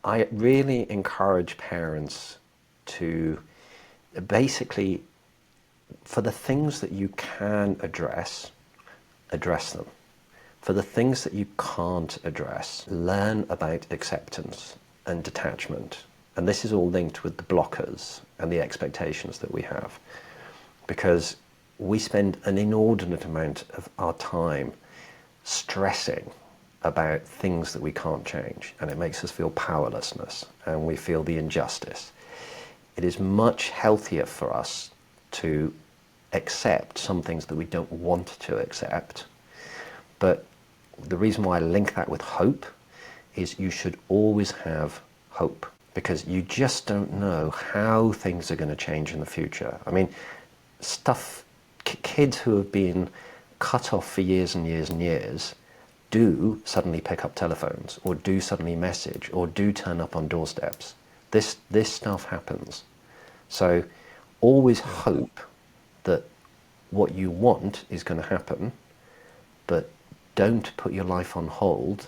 I really encourage parents to basically, for the things that you can address, address them. For the things that you can't address, learn about acceptance and detachment. And this is all linked with the blockers and the expectations that we have. Because we spend an inordinate amount of our time stressing about things that we can't change, and it makes us feel powerlessness and we feel the injustice. It is much healthier for us to accept some things that we don't want to accept. But the reason why I link that with hope is you should always have hope, because you just don't know how things are going to change in the future. I mean, kids who have been cut off for years and years and years do suddenly pick up telephones, or do suddenly message, or do turn up on doorsteps. This stuff happens. So always hope that what you want is going to happen, but don't put your life on hold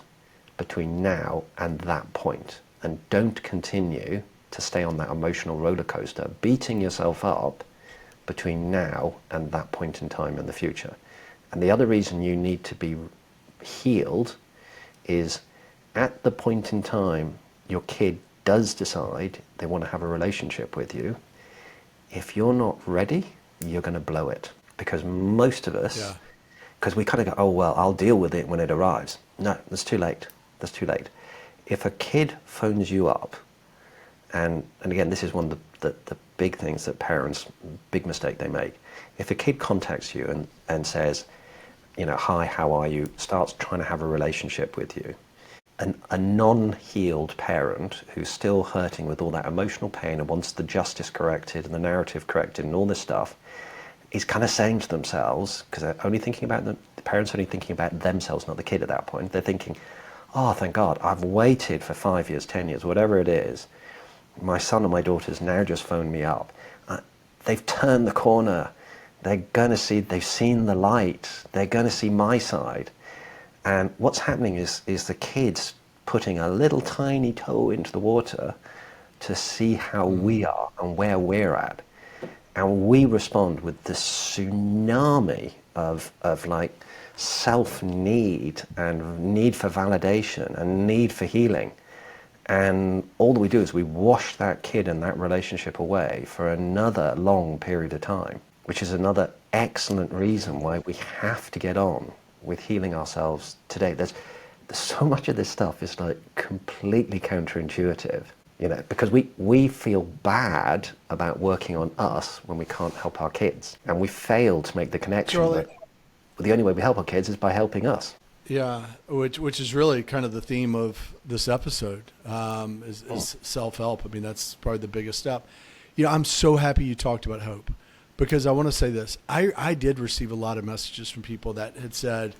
between now and that point. And don't continue to stay on that emotional roller coaster, beating yourself up between now and that point in time in the future. And the other reason you need to be healed is at the point in time your kid does decide they want to have a relationship with you, if you're not ready, you're going to blow it. Because most of us, because we kind of go, oh, well, I'll deal with it when it arrives. No, that's too late. That's too late. If a kid phones you up, and again, this is one of the big things that parents, big mistake they make. If a kid contacts you and says, you know, hi, how are you, starts trying to have a relationship with you, a non-healed parent who's still hurting with all that emotional pain and wants the justice corrected and the narrative corrected and all this stuff, is kind of saying to themselves, because they're only thinking about the parents only thinking about themselves, not the kid at that point. They're thinking, oh, thank God, I've waited for 5 years, 10 years, whatever it is. My son and my daughter's now just phoned me up. They've turned the corner. They're going to see, they've seen the light. They're going to see my side. And what's happening is the kids putting a little tiny toe into the water to see how we are and where we're at. And we respond with this tsunami of like self-need and need for validation and need for healing. And all that we do is we wash that kid and that relationship away for another long period of time, which is another excellent reason why we have to get on with healing ourselves today. There's so much of this stuff is like completely counterintuitive, you know, because we feel bad about working on us when we can't help our kids. And we fail to make the connection that the only way we help our kids is by helping us. Yeah, which is really kind of the theme of this episode, is self-help. I mean, that's probably the biggest step. You know, I'm so happy you talked about hope, because I want to say this. I did receive a lot of messages from people that had said,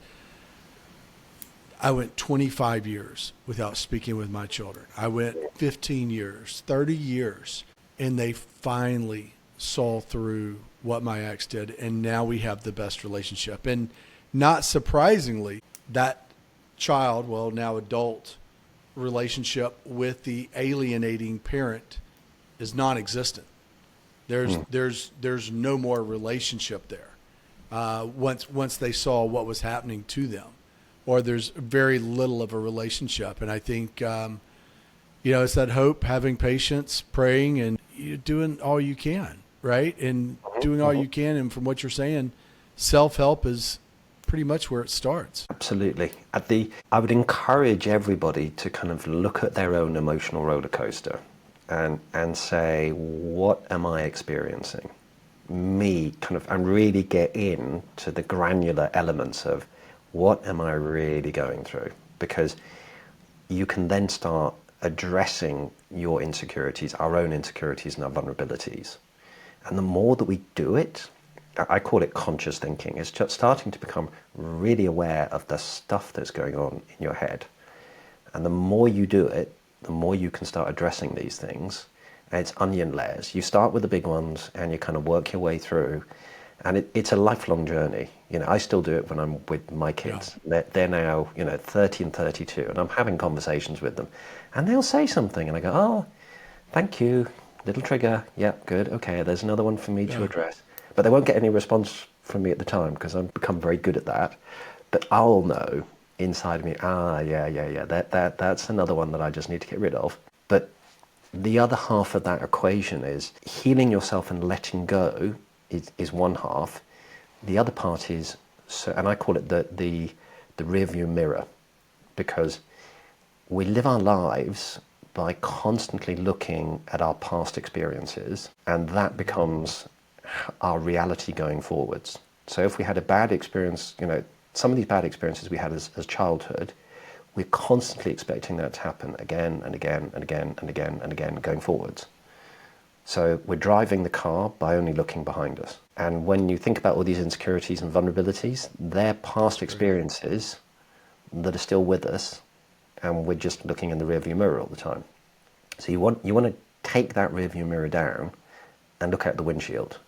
I went 25 years without speaking with my children. I went 15 years, 30 years, and they finally saw through what my ex did, and now we have the best relationship. And not surprisingly, that child, well, now adult relationship with the alienating parent is non-existent. There's no more relationship there. Once they saw what was happening to them, or there's very little of a relationship. And I think, it's that hope, having patience, praying, and doing all you can, right? And doing all you can. And from what you're saying, self-help is pretty much where it starts. Absolutely. I would encourage everybody to kind of look at their own emotional roller coaster and say, what am I experiencing? And really get into the granular elements of what am I really going through? Because you can then start addressing your insecurities, our own insecurities and our vulnerabilities. And the more that we do it, I call it conscious thinking. It's just starting to become really aware of the stuff that's going on in your head. And the more you do it, the more you can start addressing these things. And it's onion layers. You start with the big ones and you kind of work your way through. And it's a lifelong journey. I still do it when I'm with my Yeah. kids. They're now, 30 and 32, and I'm having conversations with them. And they'll say something, and I go, oh, thank you, little trigger. Yeah, good. Okay, there's another one for me to Yeah. address. But they won't get any response from me at the time because I've become very good at that. But I'll know inside of me, yeah, that's another one that I just need to get rid of. But the other half of that equation is healing yourself and letting go is one half. The other part is, so, and I call it the rear view mirror, because we live our lives by constantly looking at our past experiences, and that becomes our reality going forwards. So if we had a bad experience, some of these bad experiences we had as childhood, we're constantly expecting that to happen again and again and again and again and again going forwards. So we're driving the car by only looking behind us. And when you think about all these insecurities and vulnerabilities, they're past experiences that are still with us, and we're just looking in the rearview mirror all the time. So you want to take that rearview mirror down and look at the windshield.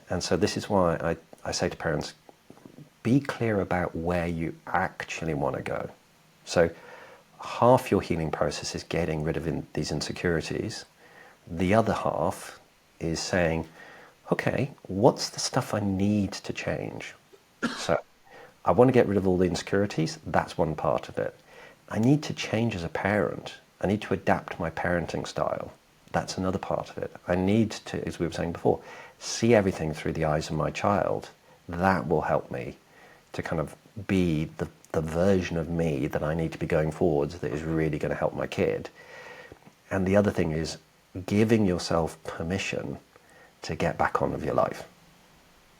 And so this is why I say to parents, be clear about where you actually want to go. So half your healing process is getting rid of these insecurities. The other half is saying, okay, what's the stuff I need to change? So I want to get rid of all the insecurities. That's one part of it. I need to change as a parent. I need to adapt my parenting style. That's another part of it. I need to, as we were saying before, see everything through the eyes of my child. That will help me to kind of be the version of me that I need to be going forwards that is really going to help my kid. And the other thing is giving yourself permission to get back on with your life.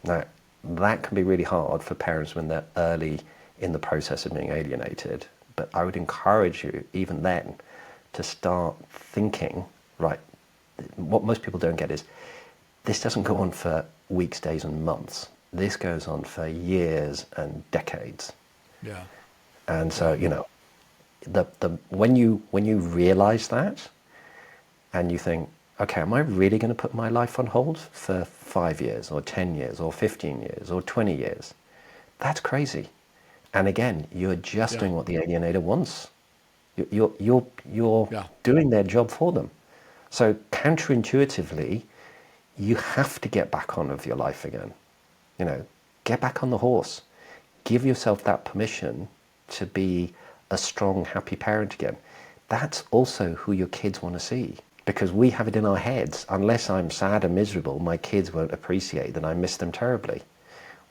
Now, that can be really hard for parents when they're early in the process of being alienated. But I would encourage you, even then, to start thinking, right, what most people don't get is this doesn't go on for weeks, days, and months. This goes on for years and decades. Yeah. And so, when you realize that and you think, okay, am I really going to put my life on hold for 5 years or 10 years or 15 years or 20 years? That's crazy. And again, you're just Yeah. doing what the alienator wants. You're Yeah. doing their job for them. So counterintuitively, you have to get back on with your life again. Get back on the horse. Give yourself that permission to be a strong, happy parent again. That's also who your kids want to see. Because we have it in our heads, unless I'm sad and miserable, my kids won't appreciate that I miss them terribly.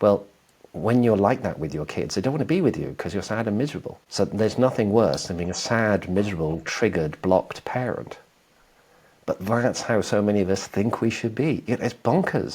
Well, when you're like that with your kids, they don't want to be with you because you're sad and miserable. So there's nothing worse than being a sad, miserable, triggered, blocked parent. But that's how so many of us think we should be. It's bonkers.